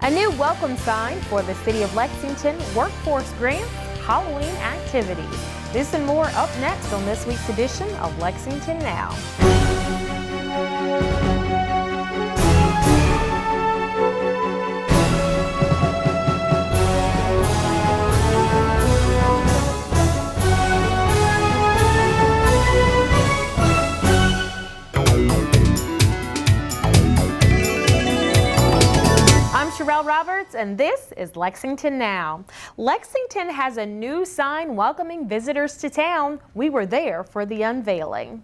A new welcome sign for the City of Lexington workforce grants, Halloween activities. This and more up next on this week's edition of Lexington Now. Roberts, and this is Lexington Now. Lexington has a new sign welcoming visitors to town. We were there for the unveiling.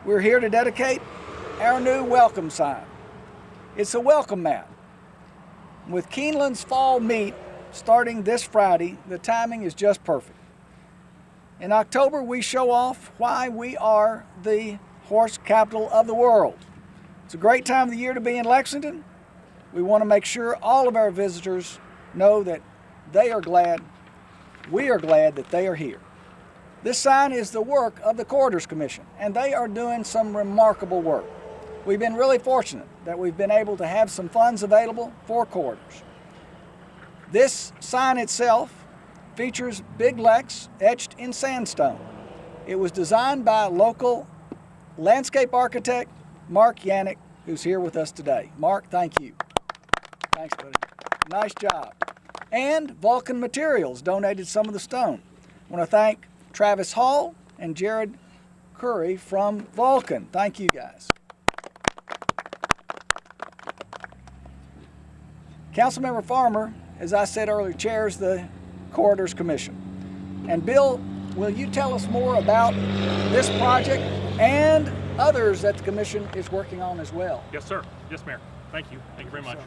We're here to dedicate our new welcome sign. It's a welcome mat. With Keeneland's fall meet starting this Friday, the timing is just perfect. In October, we show off why we are the horse capital of the world. It's a great time of the year to be in Lexington. We want to make sure all of our visitors know that we are glad that they are here. This sign is the work of the Corridors Commission, and they are doing some remarkable work. We've been really fortunate that we've been able to have some funds available for corridors. This sign itself features Big Lex etched in sandstone. It was designed by local landscape architect Mark Yannick, who's here with us today. Mark, thank you. Thanks, buddy. Nice job. And Vulcan Materials donated some of the stone. I want to thank Travis Hall and Jared Curry from Vulcan. Thank you, guys. Councilmember Farmer, as I said earlier, chairs the Corridors Commission. And Bill, will you tell us more about this project and others that the commission is working on as well? Yes, sir. Yes, Mayor. Thank you. Thank you very much.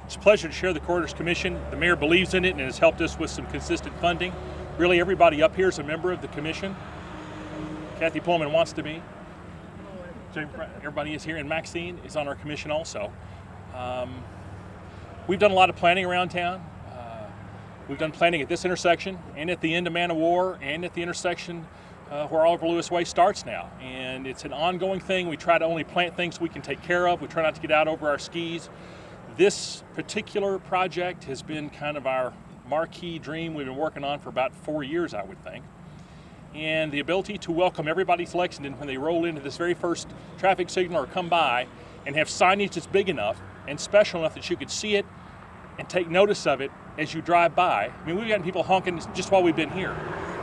It's a pleasure to share the Corridors Commission. The mayor believes in it and has helped us with some consistent funding. Really, everybody up here is a member of the commission. Kathy Pullman wants to be. Everybody is here, and Maxine is on our commission also. We've done a lot of planning around town. We've done planning at this intersection and at the end of Man of War and at the intersection where Oliver Lewis Way starts now. And it's an ongoing thing. We try to only plant things we can take care of. We try not to get out over our skis. This particular project has been kind of our marquee dream we've been working on for about 4 years, I would think. And the ability to welcome everybody to Lexington when they roll into this very first traffic signal or come by and have signage that's big enough and special enough that you could see it and take notice of it as you drive by. I mean, we've gotten people honking just while we've been here.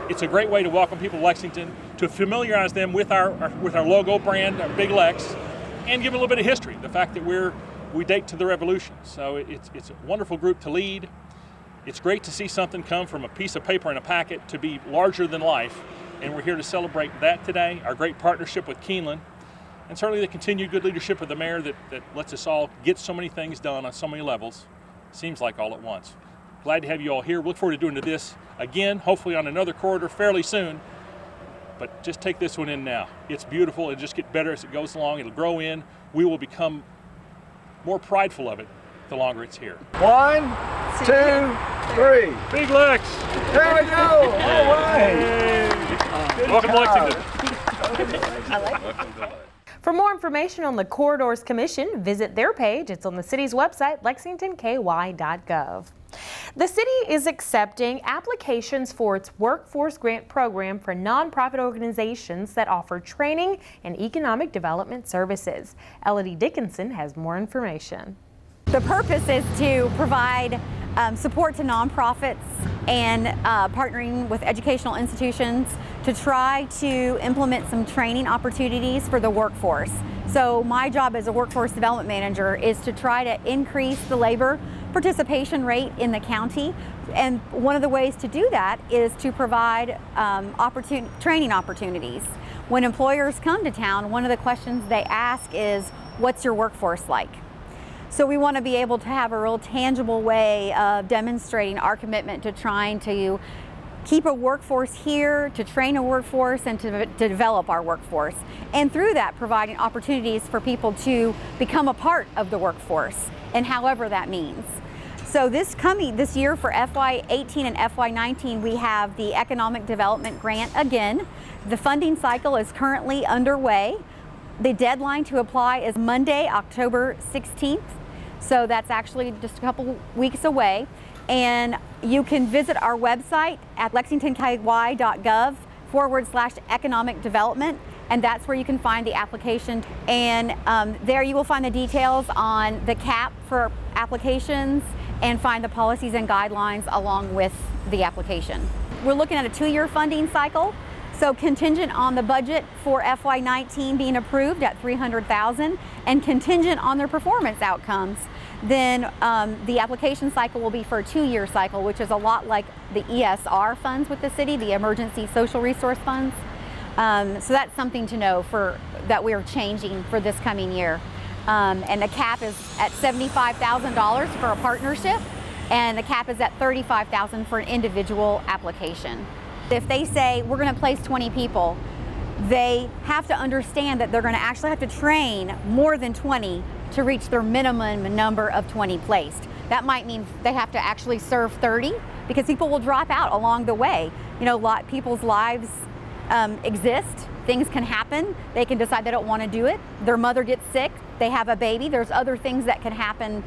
It's a great way to welcome people to Lexington, to familiarize them with our logo brand, our Big Lex, and give a little bit of history, the fact that we date to the Revolution. So it's a wonderful group to lead. It's great to see something come from a piece of paper in a packet to be larger than life, and we're here to celebrate that today, our great partnership with Keeneland, and certainly the continued good leadership of the mayor that lets us all get so many things done on so many levels, seems like all at once. Glad to have you all here. We look forward to doing this again, hopefully on another corridor fairly soon, but just take this one in now. It's beautiful. It'll just get better as it goes along. It'll grow in. We will become more prideful of it the longer it's here. 1, 2, 3. Big Lex! There we go! All right! Welcome to Lexington. I like it. For more information on the Corridors Commission, visit their page. It's on the city's website, lexingtonky.gov. The city is accepting applications for its workforce grant program for nonprofit organizations that offer training and economic development services. Elodie Dickinson has more information. The purpose is to provide support to nonprofits and partnering with educational institutions to try to implement some training opportunities for the workforce. So my job as a workforce development manager is to try to increase the labor participation rate in the county, and one of the ways to do that is to provide training opportunities. When employers come to town, one of the questions they ask is, what's your workforce like? So we want to be able to have a real tangible way of demonstrating our commitment to trying to keep a workforce here, to train a workforce, and to develop our workforce. And through that, providing opportunities for people to become a part of the workforce, and however that means. So this year for FY18 and FY19, we have the Economic Development Grant again. The funding cycle is currently underway. The deadline to apply is Monday, October 16th. So that's actually just a couple weeks away. And you can visit our website at lexingtonky.gov/economic development, and that's where you can find the application. And there you will find the details on the cap for applications and find the policies and guidelines along with the application. We're looking at a 2-year funding cycle, so contingent on the budget for FY19 being approved at $300,000 and contingent on their performance outcomes, then the application cycle will be for a 2-year cycle, which is a lot like the ESR funds with the city, the Emergency Social Resource Funds. So that's something to know that we're changing for this coming year. And the cap is at $75,000 for a partnership, and the cap is at $35,000 for an individual application. If they say we're going to place 20 people, they have to understand that they're going to actually have to train more than 20 to reach their minimum number of 20 placed. That might mean they have to actually serve 30 because people will drop out along the way. You know, people's lives exist. Things can happen. They can decide they don't want to do it. Their mother gets sick. They have a baby. There's other things that can happen.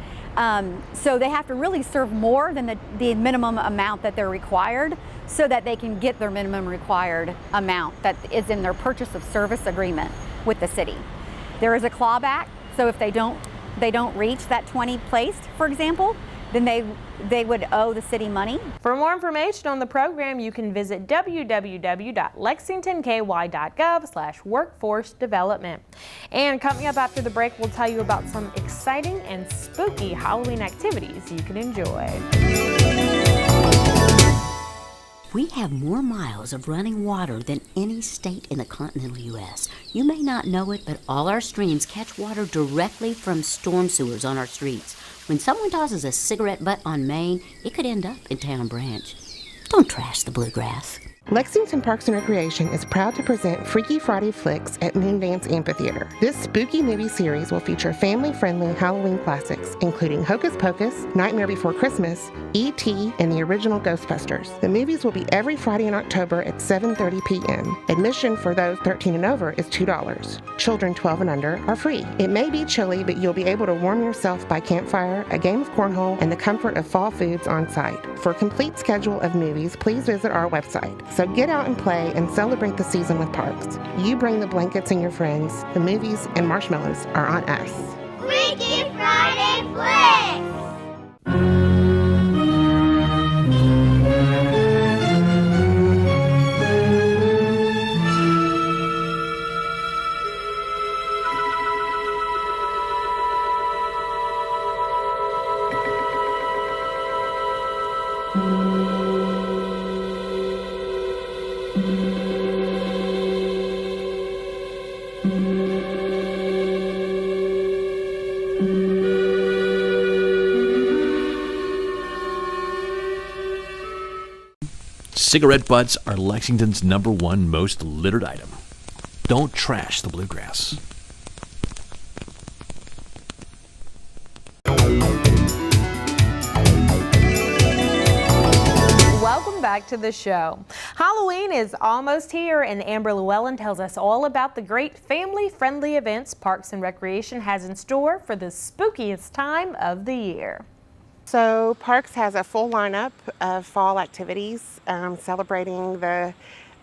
So they have to really serve more than the minimum amount that they're required so that they can get their minimum required amount that is in their purchase of service agreement with the city. There is a clawback. So if they don't reach that 20 placed, for example, then they would owe the city money. For more information on the program, you can visit www.lexingtonky.gov/workforce development. And coming up after the break, we'll tell you about some exciting and spooky Halloween activities you can enjoy. We have more miles of running water than any state in the continental U.S. You may not know it, but all our streams catch water directly from storm sewers on our streets. When someone tosses a cigarette butt on Main, it could end up in Town Branch. Don't trash the bluegrass. Lexington Parks and Recreation is proud to present Freaky Friday Flicks at Moondance Amphitheater. This spooky movie series will feature family-friendly Halloween classics, including Hocus Pocus, Nightmare Before Christmas, E.T., and the original Ghostbusters. The movies will be every Friday in October at 7:30 p.m. Admission for those 13 and over is $2. Children 12 and under are free. It may be chilly, but you'll be able to warm yourself by campfire, a game of cornhole, and the comfort of fall foods on site. For a complete schedule of movies, please visit our website. So get out and play and celebrate the season with parks. You bring the blankets and your friends. The movies and marshmallows are on us. Freaky Friday Flicks! Cigarette butts are Lexington's #1 most littered item. Don't trash the bluegrass. Welcome back to the show. Halloween is almost here, and Amber Luallen tells us all about the great family-friendly events Parks and Recreation has in store for the spookiest time of the year. So Parks has a full lineup of fall activities celebrating the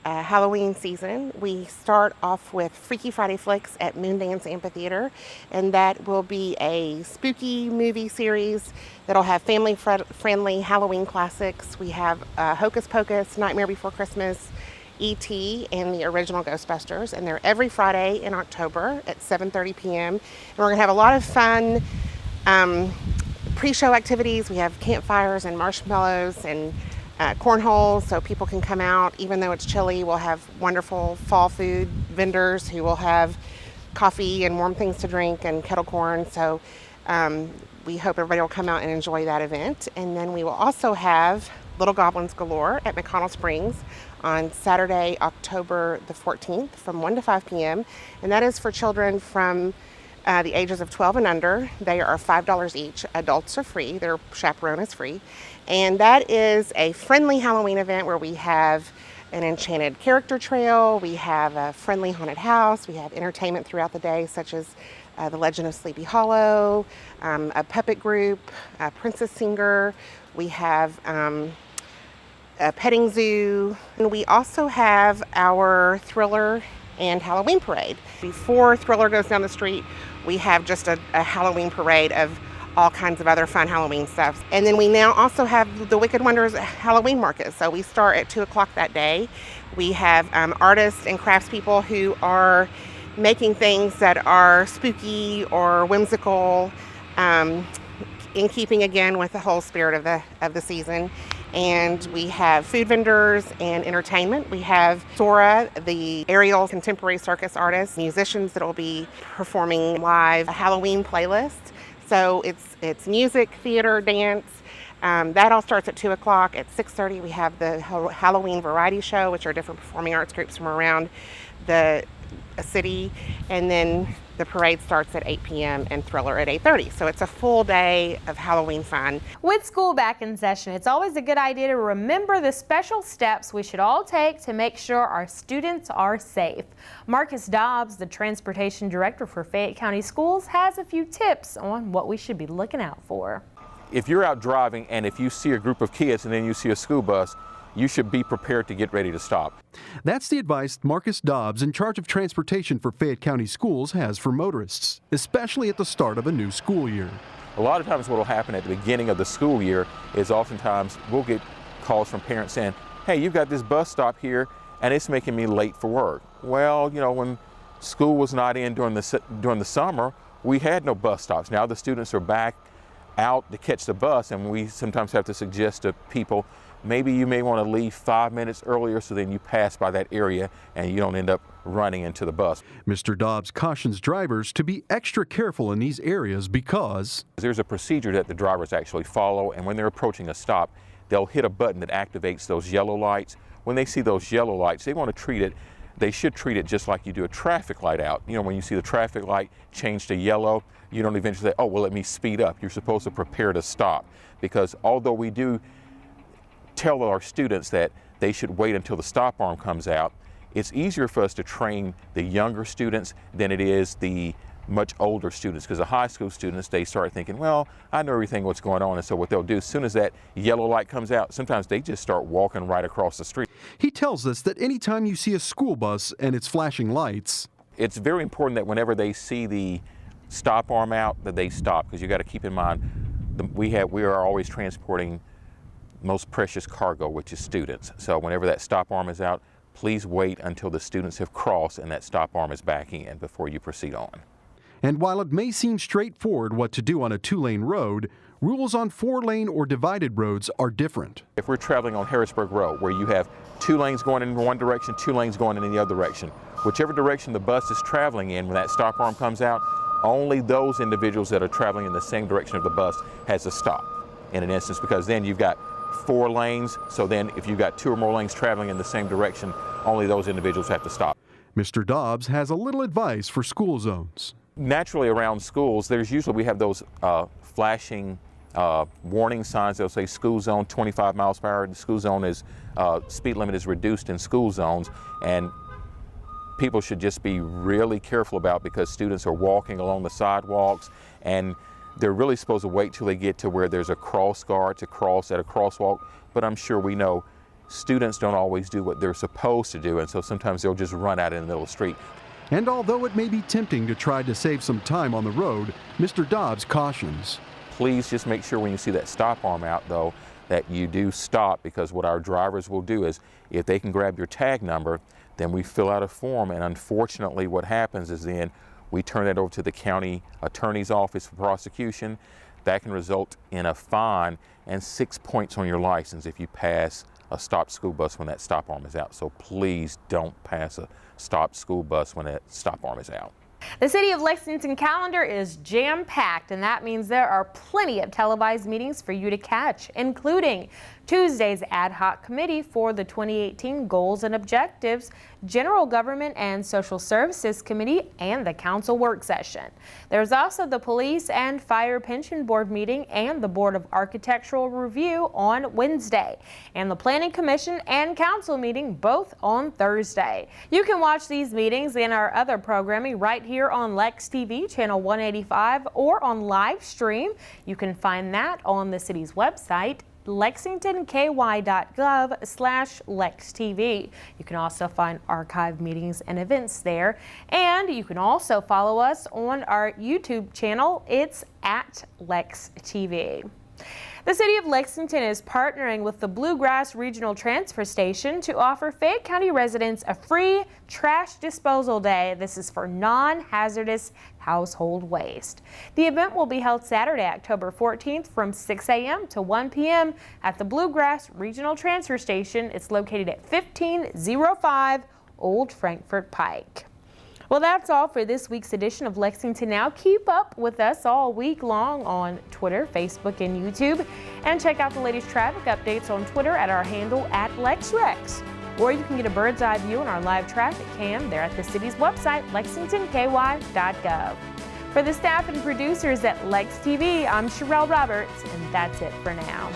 Halloween season. We start off with Freaky Friday Flicks at Moondance Amphitheater, and that will be a spooky movie series that'll have family-friendly Halloween classics. We have Hocus Pocus, Nightmare Before Christmas, E.T., and the original Ghostbusters, and they're every Friday in October at 7:30 p.m. And we're gonna have a lot of fun pre-show activities. We have campfires and marshmallows and cornhole, so people can come out. Even though it's chilly, we'll have wonderful fall food vendors who will have coffee and warm things to drink and kettle corn. So we hope everybody will come out and enjoy that event. And then we will also have Little Goblins Galore at McConnell Springs on Saturday, October the 14th from 1 to 5 p.m. And that is for children from the ages of 12 and under. They are $5 each. Adults are free. Their chaperone is free. And that is a friendly Halloween event where we have an enchanted character trail. We have a friendly haunted house. We have entertainment throughout the day, such as The Legend of Sleepy Hollow, a puppet group, a princess singer. We have a petting zoo. And we also have our Thriller and Halloween parade. Before Thriller goes down the street, we have just a Halloween parade of all kinds of other fun Halloween stuff. And then we now also have the Wicked Wonders Halloween market. So we start at 2 o'clock that day. We have artists and craftspeople who are making things that are spooky or whimsical, in keeping again with the whole spirit of the season. And we have food vendors and entertainment. We have Sora, the aerial contemporary circus artist, musicians that will be performing live, a Halloween playlist. So it's music, theater, dance. That all starts at 2 o'clock. At 6:30 we have the Halloween variety show, which are different performing arts groups from around the city. And then the parade starts at 8 p.m. and Thriller at 8:30. So it's a full day of Halloween fun. With school back in session, it's always a good idea to remember the special steps we should all take to make sure our students are safe. Marcus Dobbs, the Transportation Director for Fayette County Schools, has a few tips on what we should be looking out for. If you're out driving and if you see a group of kids and then you see a school bus, you should be prepared to get ready to stop. That's the advice Marcus Dobbs, in charge of transportation for Fayette County Schools, has for motorists, especially at the start of a new school year. A lot of times what will happen at the beginning of the school year is oftentimes we'll get calls from parents saying, hey, you've got this bus stop here and it's making me late for work. Well, you know, when school was not in during the summer, we had no bus stops. Now the students are back out to catch the bus, and we sometimes have to suggest to people, maybe you may want to leave 5 minutes earlier so then you pass by that area and you don't end up running into the bus. Mr. Dobbs cautions drivers to be extra careful in these areas because there's a procedure that the drivers actually follow, and when they're approaching a stop, they'll hit a button that activates those yellow lights. When they see those yellow lights, they want to treat it, they should treat it just like you do a traffic light out. You know, when you see the traffic light change to yellow, you don't eventually say, oh, well, let me speed up. You're supposed to prepare to stop, because although we do tell our students that they should wait until the stop arm comes out, it's easier for us to train the younger students than it is the much older students, because the high school students, they start thinking, well, I know everything what's going on, and so what they'll do as soon as that yellow light comes out, sometimes they just start walking right across the street. He tells us that anytime you see a school bus and its flashing lights, it's very important that whenever they see the stop arm out, that they stop, because you got to keep in mind we are always transporting most precious cargo, which is students. So whenever that stop arm is out, please wait until the students have crossed and that stop arm is back in before you proceed on. And while it may seem straightforward what to do on a 2-lane road, rules on 4-lane or divided roads are different. If we're traveling on Harrisburg Road, where you have 2 lanes going in one direction, 2 lanes going in the other direction, whichever direction the bus is traveling in, when that stop arm comes out, only those individuals that are traveling in the same direction of the bus has to stop in an instance, because then you've got 4 lanes, so then if you've got 2 or more lanes traveling in the same direction, only those individuals have to stop. Mr. Dobbs has a little advice for school zones. Naturally around schools, we have those flashing warning signs. They'll say school zone 25 miles per hour. The school zone is, speed limit is reduced in school zones, and people should just be really careful about, because students are walking along the sidewalks and they're really supposed to wait till they get to where there's a cross guard to cross at a crosswalk. But I'm sure we know students don't always do what they're supposed to do, and so sometimes they'll just run out in the middle of the street. And although it may be tempting to try to save some time on the road, Mr. Dobbs cautions. Please just make sure when you see that stop arm out, though, that you do stop, because what our drivers will do is, if they can grab your tag number, then we fill out a form, and unfortunately what happens is then we turn that over to the county attorney's office for prosecution. That can result in a fine and 6 points on your license if you pass a stopped school bus when that stop arm is out. So please don't pass a stopped school bus when that stop arm is out. The City of Lexington calendar is jam-packed, and that means there are plenty of televised meetings for you to catch, including Tuesday's ad hoc committee for the 2018 Goals and Objectives, General Government and Social Services Committee, and the Council Work Session. There's also the Police and Fire Pension Board meeting and the Board of Architectural Review on Wednesday, and the Planning Commission and Council meeting both on Thursday. You can watch these meetings and our other programming right here on Lex TV, channel 185, or on live stream. You can find that on the city's website, lexingtonky.gov/LexTV. You can also find archive meetings and events there. And you can also follow us on our YouTube channel. It's at LexTV. The City of Lexington is partnering with the Bluegrass Regional Transfer Station to offer Fayette County residents a free trash disposal day. This is for non-hazardous household waste. The event will be held Saturday, October 14th from 6 a.m. to 1 p.m. at the Bluegrass Regional Transfer Station. It's located at 1505 Old Frankfort Pike. Well, that's all for this week's edition of Lexington Now. Keep up with us all week long on Twitter, Facebook, and YouTube. And check out the latest traffic updates on Twitter at our handle @LexRex. Or you can get a bird's eye view on our live traffic cam there at the city's website, lexingtonky.gov. For the staff and producers at Lex TV, I'm Sherelle Roberts, and that's it for now.